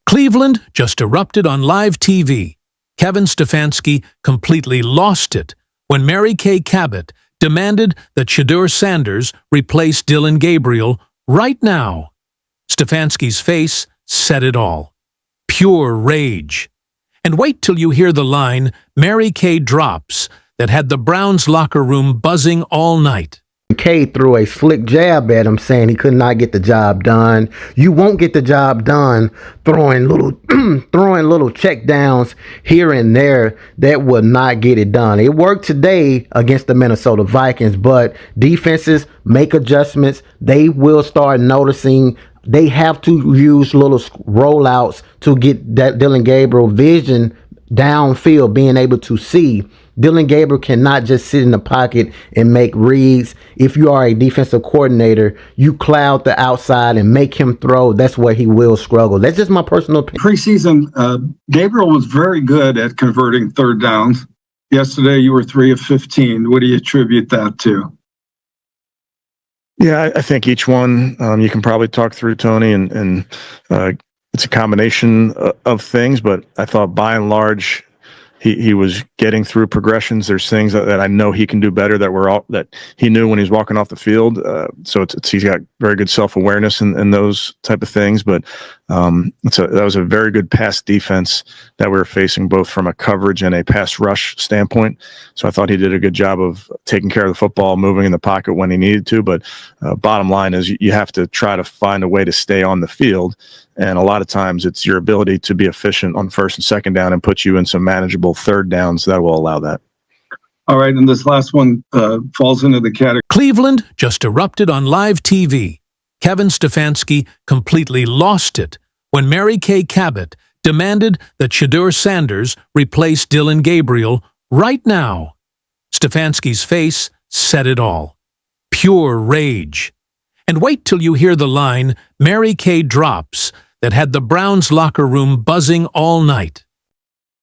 Cleveland just erupted on live TV. Kevin Stefanski completely lost it when Kay Cabot demanded that Shedeur Sanders replace Dillon Gabriel right now. Stefanski's face said it all. Pure rage. And wait till you hear the line Mary Kay drops that had the Browns locker room buzzing all night. Kay threw a slick jab at him saying he could not get the job done. You won't get the job done throwing little check downs here and there. That will not get it done. It worked today against the Minnesota Vikings, but defenses make adjustments. They will start noticing. They have to use little rollouts to get that Dillon Gabriel vision downfield, being able to see. Dillon Gabriel cannot just sit in the pocket and make reads. If you are a defensive coordinator, you cloud the outside and make him throw. That's where he will struggle. That's just my personal opinion. Preseason, Gabriel was very good at converting third downs. Yesterday, you were 3 of 15. What do you attribute that to? Yeah, I think each one you can probably talk through, Tony, and it's a combination of things, but I thought by and large, he was getting through progressions. There's things that I know he can do better that he knew when he was walking off the field. So he's got very good self-awareness in those type of things. But that was a very good pass defense that we were facing, both from a coverage and a pass rush standpoint. So I thought he did a good job of taking care of the football, moving in the pocket when he needed to. But bottom line is you have to try to find a way to stay on the field. And a lot of times it's your ability to be efficient on first and second down and put you in some manageable third downs that will allow that. All right, and this last one falls into the category. Cleveland just erupted on live TV. Kevin Stefanski completely lost it when Kay Cabot demanded that Shedeur Sanders replace Dillon Gabriel right now. Stefanski's face said it all. Pure rage. And wait till you hear the line Mary Kay drops that had the Browns locker room buzzing all night.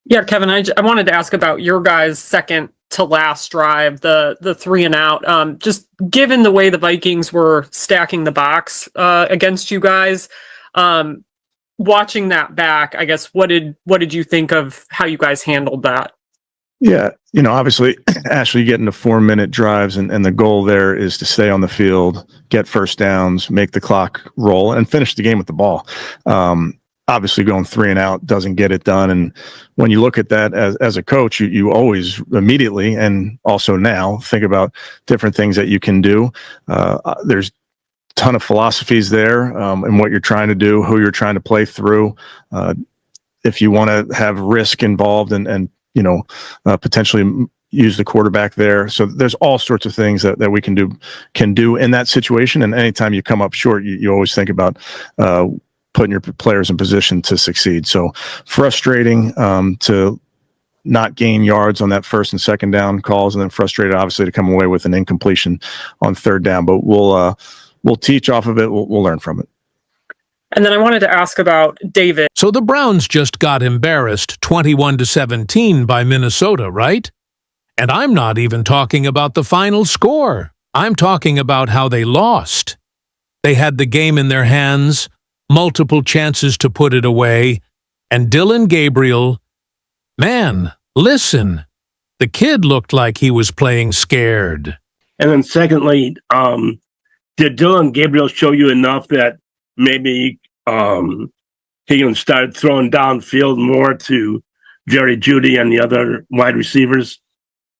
Yeah, Kevin, I wanted to ask about your guys' second to last drive, the 3 and out. Just given the way the Vikings were stacking the box against you guys, watching that back, I guess, what did you think of how you guys handled that? Yeah, obviously, Ashley, you get into 4-minute drives, and the goal there is to stay on the field, get first downs, make the clock roll, and finish the game with the ball. Obviously, going 3 and out doesn't get it done. And when you look at that as a coach, you always immediately, and also now, think about different things that you can do. There's a ton of philosophies there and what you're trying to do, who you're trying to play through. If you want to have risk involved and potentially use the quarterback there. So there's all sorts of things that we can do in that situation. And anytime you come up short, you always think about putting your players in position to succeed. So frustrating to not gain yards on that first and second down calls, and then frustrated, obviously, to come away with an incompletion on third down. But we'll teach off of it. We'll learn from it. And then I wanted to ask about David. So the Browns just got embarrassed 21-17 by Minnesota, right? And I'm not even talking about the final score. I'm talking about how they lost. They had the game in their hands, multiple chances to put it away, and Dillon Gabriel, man, listen, the kid looked like he was playing scared. And then secondly, did Dillon Gabriel show you enough that maybe he can start throwing downfield more to Jerry Jeudy and the other wide receivers?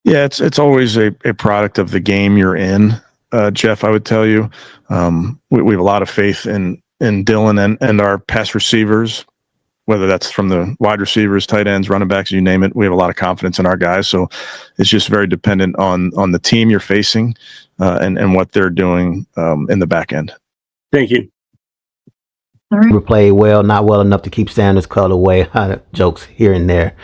Yeah, it's always a product of the game you're in, Jeff, I would tell you. We have a lot of faith in Dillon and our pass receivers, whether that's from the wide receivers, tight ends, running backs, you name it. We have a lot of confidence in our guys. So it's just very dependent on the team you're facing and what they're doing in the back end. Thank you. We played well, not well enough to keep Sanders cut away. Jokes here and there.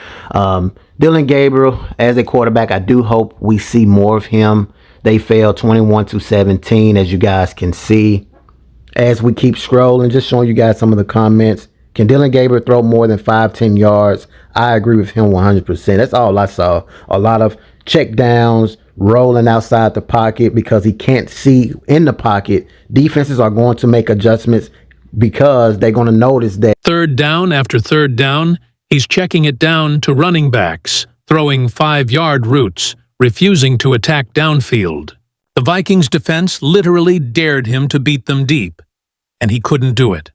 Dillon Gabriel, as a quarterback, I do hope we see more of him. They fell 21-17, as you guys can see. As we keep scrolling, just showing you guys some of the comments. Can Dillon Gabriel throw more than 5-10 yards? I agree with him 100%. That's all I saw. A lot of check downs, rolling outside the pocket because he can't see in the pocket. Defenses are going to make adjustments. because they're going to notice that. Third down after third down, he's checking it down to running backs, throwing 5-yard routes, refusing to attack downfield. The Vikings defense literally dared him to beat them deep, and he couldn't do it.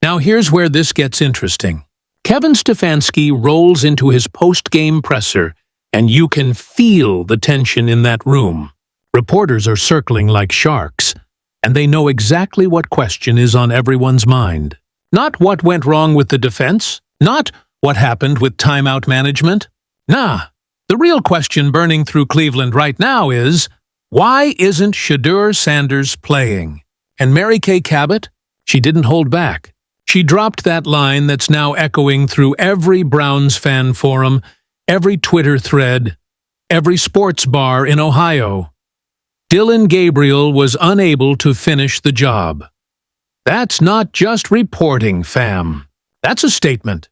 Now here's where this gets interesting. Kevin Stefanski rolls into his post-game presser, and you can feel the tension in that room. Reporters are circling like sharks, and they know exactly what question is on everyone's mind. Not what went wrong with the defense, not what happened with timeout management. Nah, the real question burning through Cleveland right now is, why isn't Shedeur Sanders playing? And Mary Kay Cabot? She didn't hold back. She dropped that line that's now echoing through every Browns fan forum, every Twitter thread, every sports bar in Ohio. Dillon Gabriel was unable to finish the job. That's not just reporting, fam. That's a statement.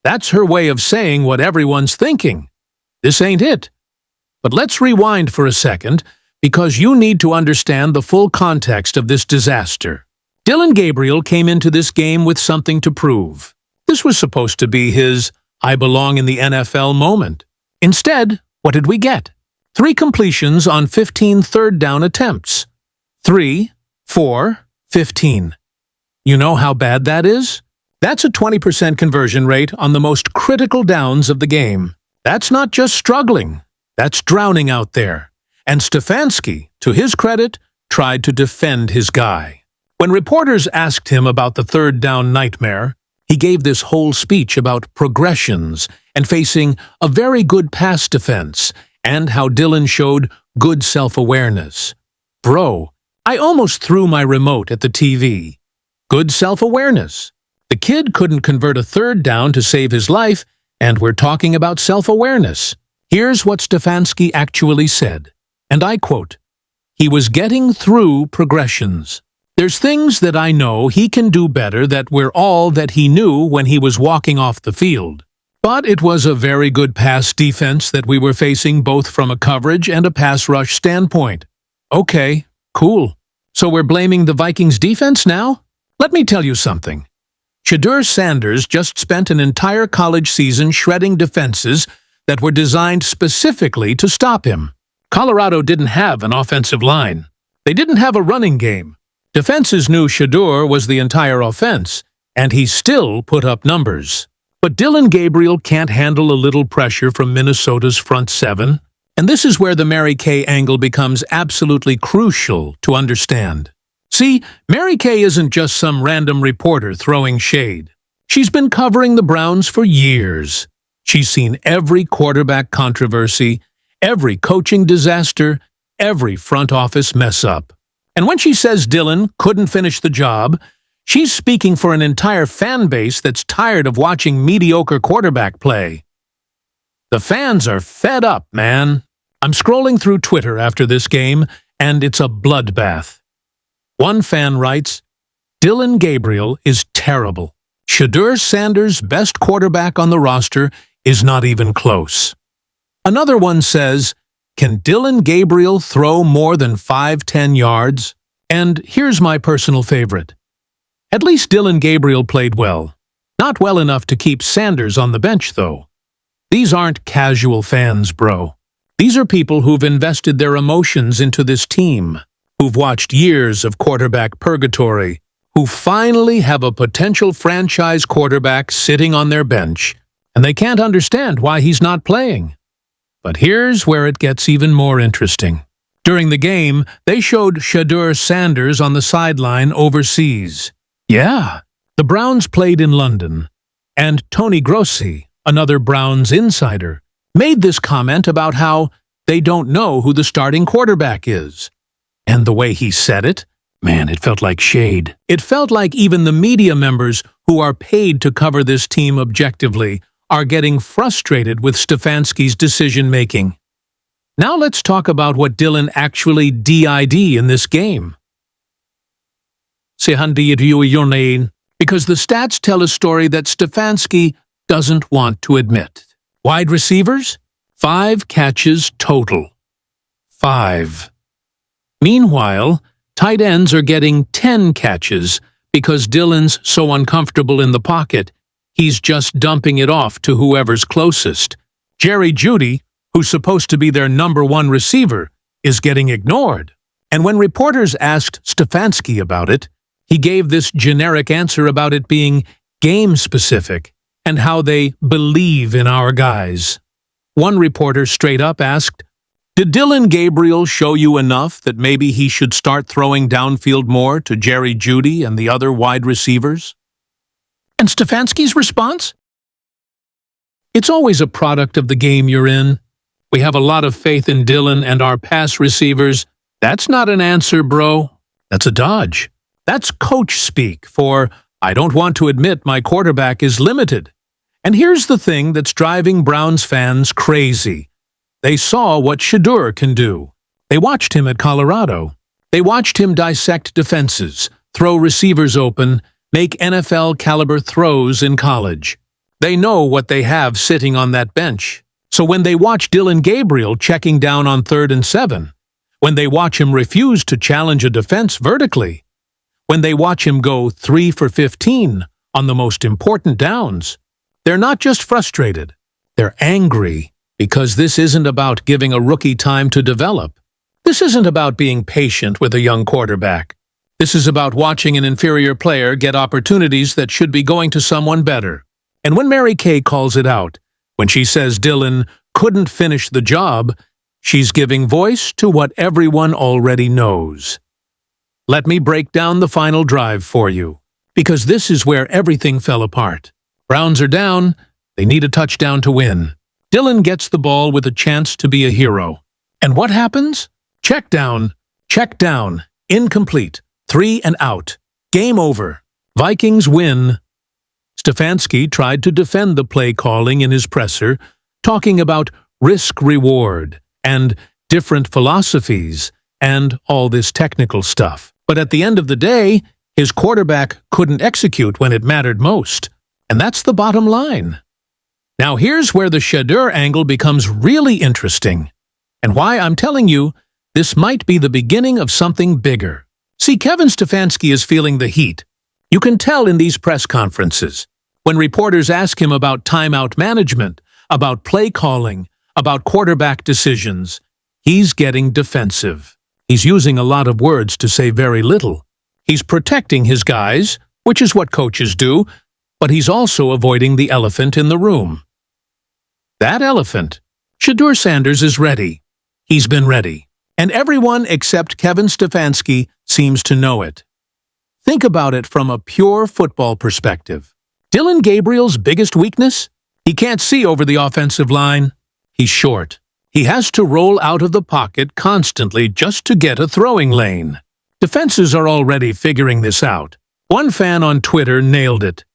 That's her way of saying what everyone's thinking. This ain't it. But let's rewind for a second, because you need to understand the full context of this disaster. Dillon Gabriel came into this game with something to prove. This was supposed to be his I belong in the NFL moment. Instead, what did we get? 3 completions on 15 third down attempts. 3, 4, 15. You know how bad that is? That's a 20% conversion rate on the most critical downs of the game. That's not just struggling. That's drowning out there. And Stefanski, to his credit, tried to defend his guy. When reporters asked him about the third down nightmare, he gave this whole speech about progressions and facing a very good pass defense and how Dillon showed good self-awareness. Bro, I almost threw my remote at the TV. Good self-awareness. The kid couldn't convert a third down to save his life, and we're talking about self-awareness. Here's what Stefanski actually said, and I quote, "He was getting through progressions. There's things that I know he can do better that were all that he knew when he was walking off the field. But it was a very good pass defense that we were facing both from a coverage and a pass rush standpoint." Okay, cool. So we're blaming the Vikings defense now? Let me tell you something. Shedeur Sanders just spent an entire college season shredding defenses that were designed specifically to stop him. Colorado didn't have an offensive line. They didn't have a running game. Defenses knew Shedeur was the entire offense, and he still put up numbers. But Dillon Gabriel can't handle a little pressure from Minnesota's front seven, and this is where the Mary Kay angle becomes absolutely crucial to understand. See, Mary Kay isn't just some random reporter throwing shade. She's been covering the Browns for years. She's seen every quarterback controversy, every coaching disaster, every front office mess-up. And when she says Dillon couldn't finish the job, she's speaking for an entire fan base that's tired of watching mediocre quarterback play. The fans are fed up, man. I'm scrolling through Twitter after this game, and it's a bloodbath. One fan writes, "Dillon Gabriel is terrible. Shedeur Sanders' best quarterback on the roster is not even close." Another one says, "Can Dillon Gabriel throw more than 5-10 yards? And here's my personal favorite. At least Dillon Gabriel played well. Not well enough to keep Sanders on the bench, though. These aren't casual fans, bro. These are people who've invested their emotions into this team, who've watched years of quarterback purgatory, who finally have a potential franchise quarterback sitting on their bench, and they can't understand why he's not playing." But here's where it gets even more interesting. During the game, they showed Shedeur Sanders on the sideline overseas. Yeah, the Browns played in London, and Tony Grossi, another Browns insider, made this comment about how they don't know who the starting quarterback is. And the way he said it, man, it felt like shade. It felt like even the media members who are paid to cover this team objectively are getting frustrated with Stefanski's decision-making. Now let's talk about what Dillon actually did in this game. Because the stats tell a story that Stefanski doesn't want to admit. Wide receivers? 5 catches total. 5. Meanwhile, tight ends are getting 10 catches, because Dylan's so uncomfortable in the pocket, he's just dumping it off to whoever's closest. Jerry Jeudy, who's supposed to be their #1 receiver, is getting ignored. And when reporters asked Stefanski about it, he gave this generic answer about it being game-specific and how they believe in our guys. One reporter straight up asked, "Did Dillon Gabriel show you enough that maybe he should start throwing downfield more to Jerry Jeudy and the other wide receivers?" And Stefanski's response? "It's always a product of the game you're in. We have a lot of faith in Dillon and our pass receivers. That's not an answer, bro. That's a dodge. That's coach speak for, I don't want to admit my quarterback is limited." And here's the thing that's driving Browns fans crazy. They saw what Shedeur can do. They watched him at Colorado. They watched him dissect defenses, throw receivers open, make NFL-caliber throws in college. They know what they have sitting on that bench. So when they watch Dillon Gabriel checking down on 3rd and 7, when they watch him refuse to challenge a defense vertically, when they watch him go 3 for 15 on the most important downs, they're not just frustrated, they're angry, because this isn't about giving a rookie time to develop. This isn't about being patient with a young quarterback. This is about watching an inferior player get opportunities that should be going to someone better. And when Mary Kay calls it out, when she says Dillon couldn't finish the job, she's giving voice to what everyone already knows. Let me break down the final drive for you, because this is where everything fell apart. Browns are down, they need a touchdown to win. Dillon gets the ball with a chance to be a hero. And what happens? Check down, incomplete, 3 and out. Game over. Vikings win. Stefanski tried to defend the play calling in his presser, talking about risk-reward and different philosophies and all this technical stuff. But at the end of the day, his quarterback couldn't execute when it mattered most. And that's the bottom line. Now here's where the Shedeur angle becomes really interesting, and why I'm telling you this might be the beginning of something bigger. See, Kevin Stefanski is feeling the heat. You can tell in these press conferences. When reporters ask him about timeout management, about play calling, about quarterback decisions, he's getting defensive. He's using a lot of words to say very little. He's protecting his guys, which is what coaches do, but he's also avoiding the elephant in the room. That elephant, Shedeur Sanders, is ready. He's been ready. And everyone except Kevin Stefanski seems to know it. Think about it from a pure football perspective. Dillon Gabriel's biggest weakness? He can't see over the offensive line. He's short. He has to roll out of the pocket constantly just to get a throwing lane. Defenses are already figuring this out. One fan on Twitter nailed it.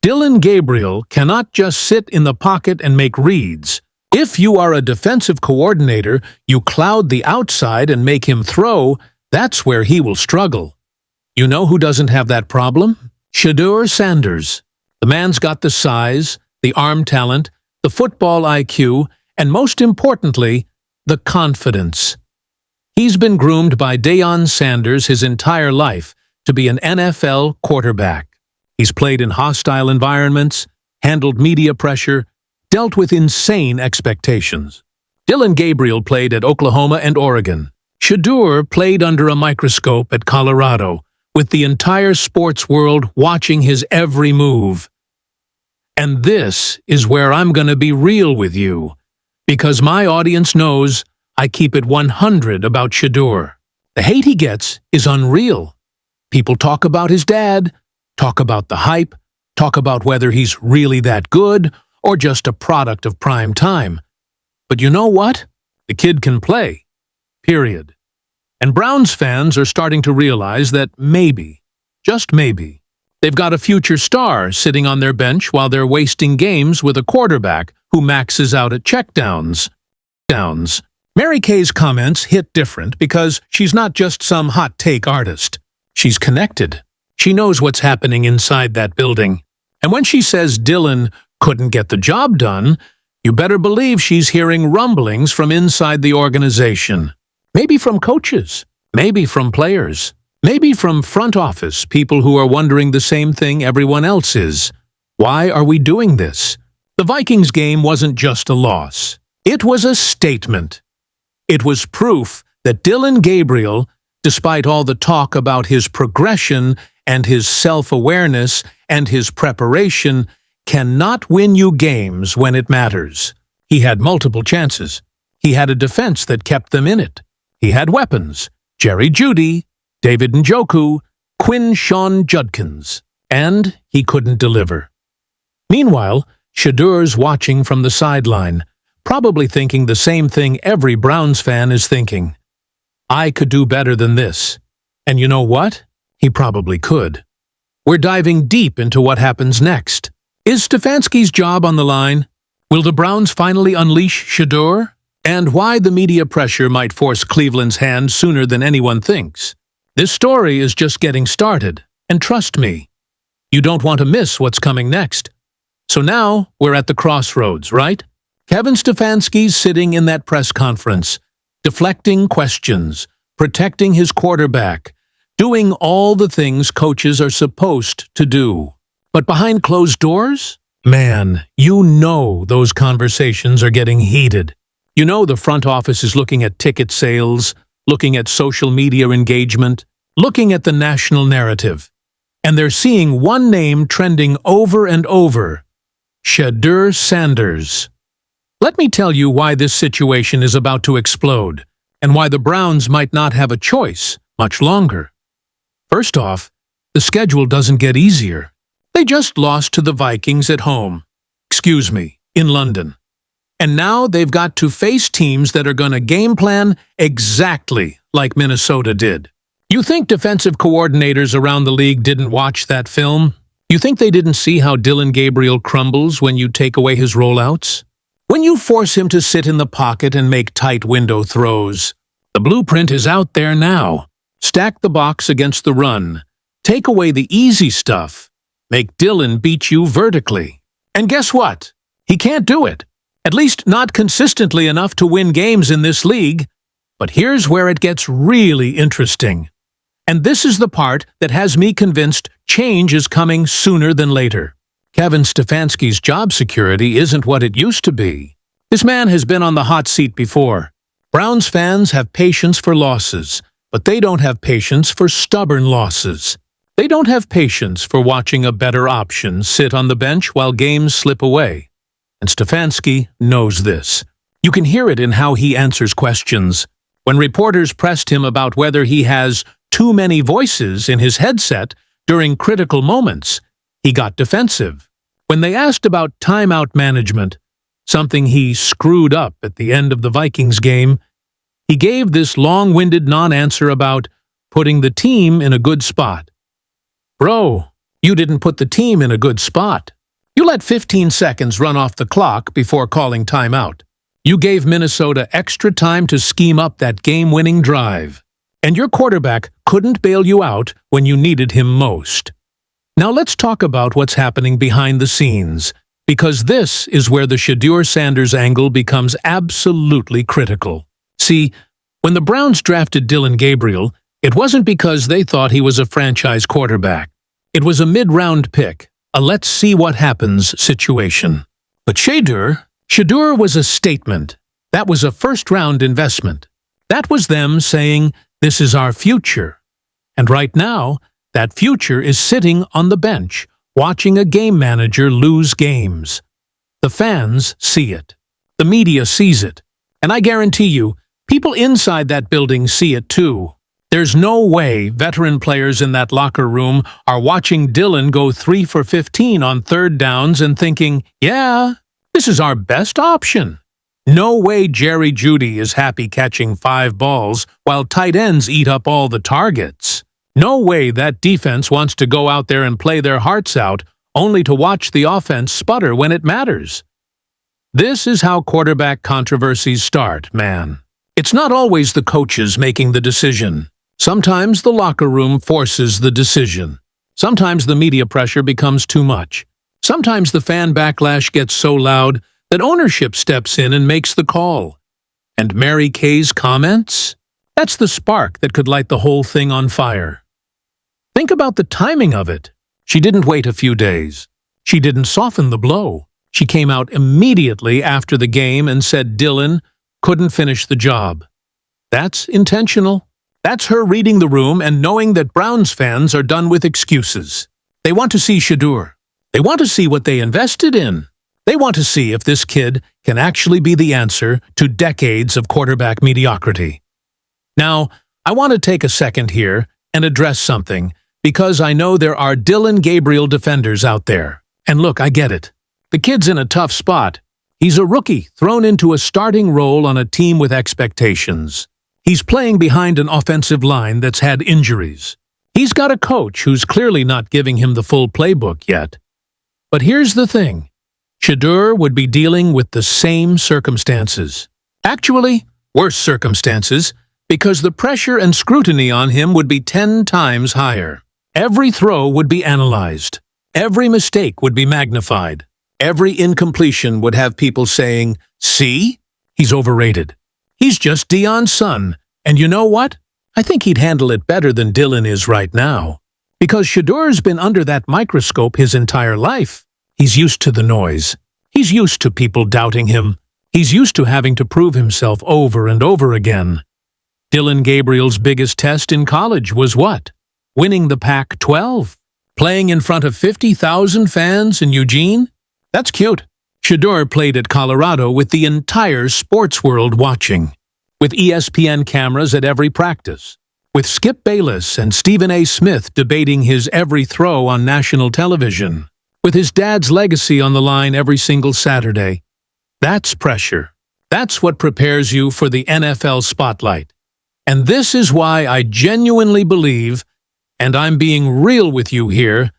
Dillon Gabriel cannot just sit in the pocket and make reads. If you are a defensive coordinator, you cloud the outside and make him throw, that's where he will struggle. You know who doesn't have that problem? Shedeur Sanders. The man's got the size, the arm talent, the football IQ, and most importantly, the confidence. He's been groomed by Deion Sanders his entire life to be an NFL quarterback. He's played in hostile environments, handled media pressure, dealt with insane expectations. Dillon Gabriel played at Oklahoma and Oregon. Shedeur played under a microscope at Colorado, with the entire sports world watching his every move. And this is where I'm going to be real with you, because my audience knows I keep it 100 about Shedeur. The hate he gets is unreal. People talk about his dad, talk about the hype, talk about whether he's really that good or just a product of prime time. But you know what? The kid can play. Period. And Browns fans are starting to realize that maybe, just maybe, they've got a future star sitting on their bench while they're wasting games with a quarterback who maxes out at checkdowns. Mary Kay's comments hit different because she's not just some hot take artist. She's connected. She knows what's happening inside that building. And when she says Dillon couldn't get the job done, you better believe she's hearing rumblings from inside the organization. Maybe from coaches, maybe from players. Maybe from front office, people who are wondering the same thing everyone else is. Why are we doing this? The Vikings game wasn't just a loss. It was a statement. It was proof that Dillon Gabriel, despite all the talk about his progression and his self-awareness and his preparation, cannot win you games when it matters. He had multiple chances. He had a defense that kept them in it. He had weapons: Jerry Jeudy, David Njoku, Quinshon Judkins, and he couldn't deliver. Meanwhile, Shedeur's watching from the sideline, probably thinking the same thing every Browns fan is thinking. I could do better than this. And you know what? He probably could. We're diving deep into what happens next. Is Stefanski's job on the line? Will the Browns finally unleash Shedeur? And why the media pressure might force Cleveland's hand sooner than anyone thinks. This story is just getting started, and trust me, you don't want to miss what's coming next. So now we're at the crossroads, right? Kevin Stefanski's sitting in that press conference, deflecting questions, protecting his quarterback, doing all the things coaches are supposed to do. But behind closed doors? Man, you know those conversations are getting heated. You know the front office is looking at ticket sales, looking at social media engagement, looking at the national narrative. And they're seeing one name trending over and over: Shedeur Sanders. Let me tell you why this situation is about to explode, and why the Browns might not have a choice much longer. First off, the schedule doesn't get easier. They just lost to the Vikings at home. In London. And now they've got to face teams that are going to game plan exactly like Minnesota did. You think defensive coordinators around the league didn't watch that film? You think they didn't see how Dillon Gabriel crumbles when you take away his rollouts? When you force him to sit in the pocket and make tight window throws? The blueprint is out there now. Stack the box against the run. Take away the easy stuff. Make Dillon beat you vertically. And guess what? He can't do it. At least not consistently enough to win games in this league. But here's where it gets really interesting. And this is the part that has me convinced change is coming sooner than later. Kevin Stefanski's job security isn't what it used to be. This man has been on the hot seat before. Browns fans have patience for losses, but they don't have patience for stubborn losses. They don't have patience for watching a better option sit on the bench while games slip away. And Stefanski knows this. You can hear it in how he answers questions. When reporters pressed him about whether he has too many voices in his headset during critical moments, he got defensive. When they asked about timeout management, something he screwed up at the end of the Vikings game, he gave this long-winded non-answer about putting the team in a good spot. Bro, you didn't put the team in a good spot. You let 15 seconds run off the clock before calling timeout. You gave Minnesota extra time to scheme up that game-winning drive. And your quarterback couldn't bail you out when you needed him most. Now let's talk about what's happening behind the scenes, because this is where the Shedeur Sanders angle becomes absolutely critical. See, when the Browns drafted Dillon Gabriel, it wasn't because they thought he was a franchise quarterback. It was a mid-round pick, a let's-see-what-happens situation. But Shedeur was a statement. That was a first-round investment. That was them saying, this is our future. And right now, that future is sitting on the bench, watching a game manager lose games. The fans see it. The media sees it. And I guarantee you, people inside that building see it too. There's no way veteran players in that locker room are watching Dillon go 3 for 15 on third downs and thinking, yeah, this is our best option. No way Jerry Jeudy is happy catching 5 balls while tight ends eat up all the targets. No way that defense wants to go out there and play their hearts out only to watch the offense sputter when it matters. This is how quarterback controversies start, man. It's not always the coaches making the decision. Sometimes the locker room forces the decision. Sometimes the media pressure becomes too much. Sometimes the fan backlash gets so loud that ownership steps in and makes the call. And Mary Kay's comments? That's the spark that could light the whole thing on fire. Think about the timing of it. She didn't wait a few days. She didn't soften the blow. She came out immediately after the game and said Dylan couldn't finish the job. That's intentional. That's her reading the room and knowing that Browns fans are done with excuses. They want to see Shedeur. They want to see what they invested in. They want to see if this kid can actually be the answer to decades of quarterback mediocrity. Now, I want to take a second here and address something, because I know there are Dylan Gabriel defenders out there. And look, I get it. The kid's in a tough spot. He's a rookie thrown into a starting role on a team with expectations. He's playing behind an offensive line that's had injuries. He's got a coach who's clearly not giving him the full playbook yet. But here's the thing. Shedeur would be dealing with the same circumstances. Actually, worse circumstances, because the pressure and scrutiny on him would be 10 times higher. Every throw would be analyzed. Every mistake would be magnified. Every incompletion would have people saying, "See? He's overrated. He's just Deion's son." And you know what? I think he'd handle it better than Dylan is right now. Because Shedeur's been under that microscope his entire life. He's used to the noise. He's used to people doubting him. He's used to having to prove himself over and over again. Dylan Gabriel's biggest test in college was what? Winning the Pac-12. Playing in front of 50,000 fans in Eugene? That's cute. Shedeur played at Colorado with the entire sports world watching. With ESPN cameras at every practice. With Skip Bayless and Stephen A. Smith debating his every throw on national television. With his dad's legacy on the line every single Saturday. That's pressure. That's what prepares you for the NFL spotlight. And this is why I genuinely believe, and I'm being real with you here,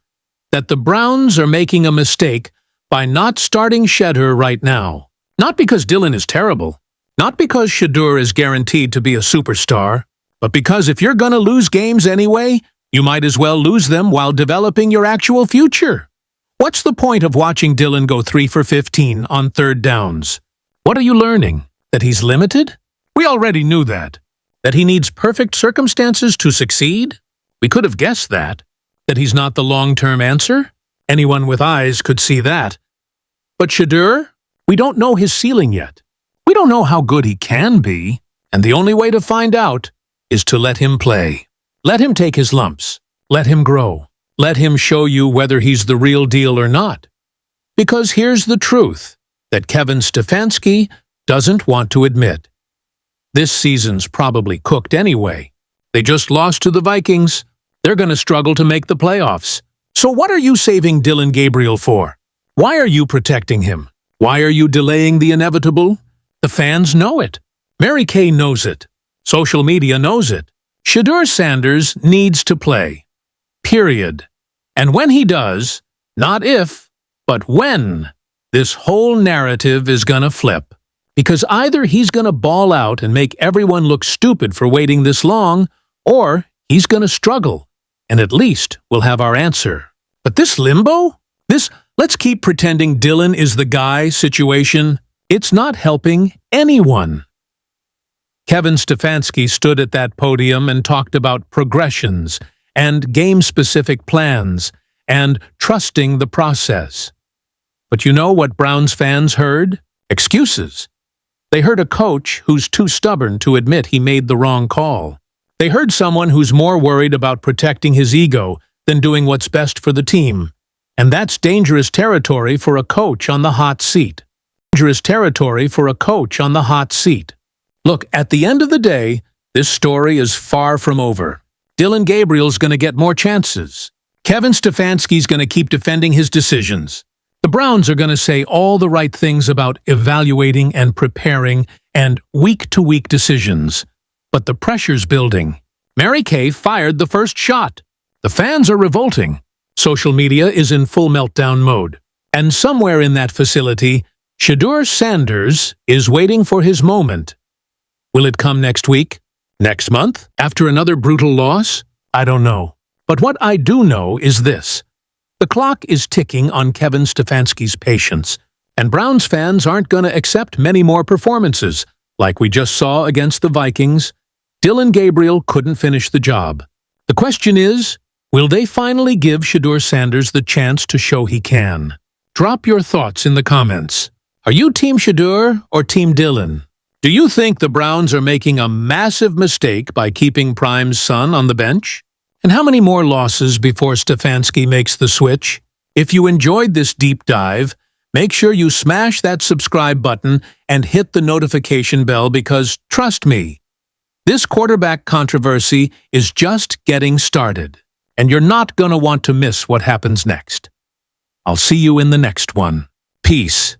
that the Browns are making a mistake by not starting Shedeur right now. Not because Dylan is terrible. Not because Shedeur is guaranteed to be a superstar. But because if you're going to lose games anyway, you might as well lose them while developing your actual future. What's the point of watching Dylan go 3 for 15 on third downs? What are you learning? That he's limited? We already knew that. That he needs perfect circumstances to succeed? We could have guessed that. That he's not the long-term answer? Anyone with eyes could see that. But Shedeur? We don't know his ceiling yet. We don't know how good he can be. And the only way to find out is to let him play. Let him take his lumps. Let him grow. Let him show you whether he's the real deal or not. Because here's the truth that Kevin Stefanski doesn't want to admit. This season's probably cooked anyway. They just lost to the Vikings. They're going to struggle to make the playoffs. So what are you saving Dylan Gabriel for? Why are you protecting him? Why are you delaying the inevitable? The fans know it. Mary Kay knows it. Social media knows it. Shedeur Sanders needs to play. Period. And when he does, not if, but when, this whole narrative is gonna flip. Because either he's gonna ball out and make everyone look stupid for waiting this long, or he's gonna struggle, and at least we'll have our answer. But this limbo? This let's keep pretending Dylan is the guy situation, it's not helping anyone. Kevin Stefanski stood at that podium and talked about progressions and game-specific plans and trusting the process. But you know what Browns fans heard? Excuses. They heard a coach who's too stubborn to admit he made the wrong call. They heard someone who's more worried about protecting his ego than doing what's best for the team. And that's dangerous territory for a coach on the hot seat. Dangerous territory for a coach on the hot seat. Look, at the end of the day, this story is far from over. Dylan Gabriel's going to get more chances. Kevin Stefanski's going to keep defending his decisions. The Browns are going to say all the right things about evaluating and preparing and week-to-week decisions. But the pressure's building. Mary Kay fired the first shot. The fans are revolting. Social media is in full meltdown mode. And somewhere in that facility, Shedeur Sanders is waiting for his moment. Will it come next week? Next month? After another brutal loss? I don't know. But what I do know is this. The clock is ticking on Kevin Stefanski's patience, and Browns fans aren't going to accept many more performances. Like we just saw against the Vikings, Dylan Gabriel couldn't finish the job. The question is, Will they finally give Shedeur Sanders the chance to show he can? Drop your thoughts in the comments. Are you Team Shedeur or Team Dylan? Do you think the Browns are making a massive mistake by keeping Prime's son on the bench? And how many more losses before Stefanski makes the switch? If you enjoyed this deep dive, make sure you smash that subscribe button and hit the notification bell because, trust me, this quarterback controversy is just getting started, and you're not going to want to miss what happens next. I'll see you in the next one. Peace.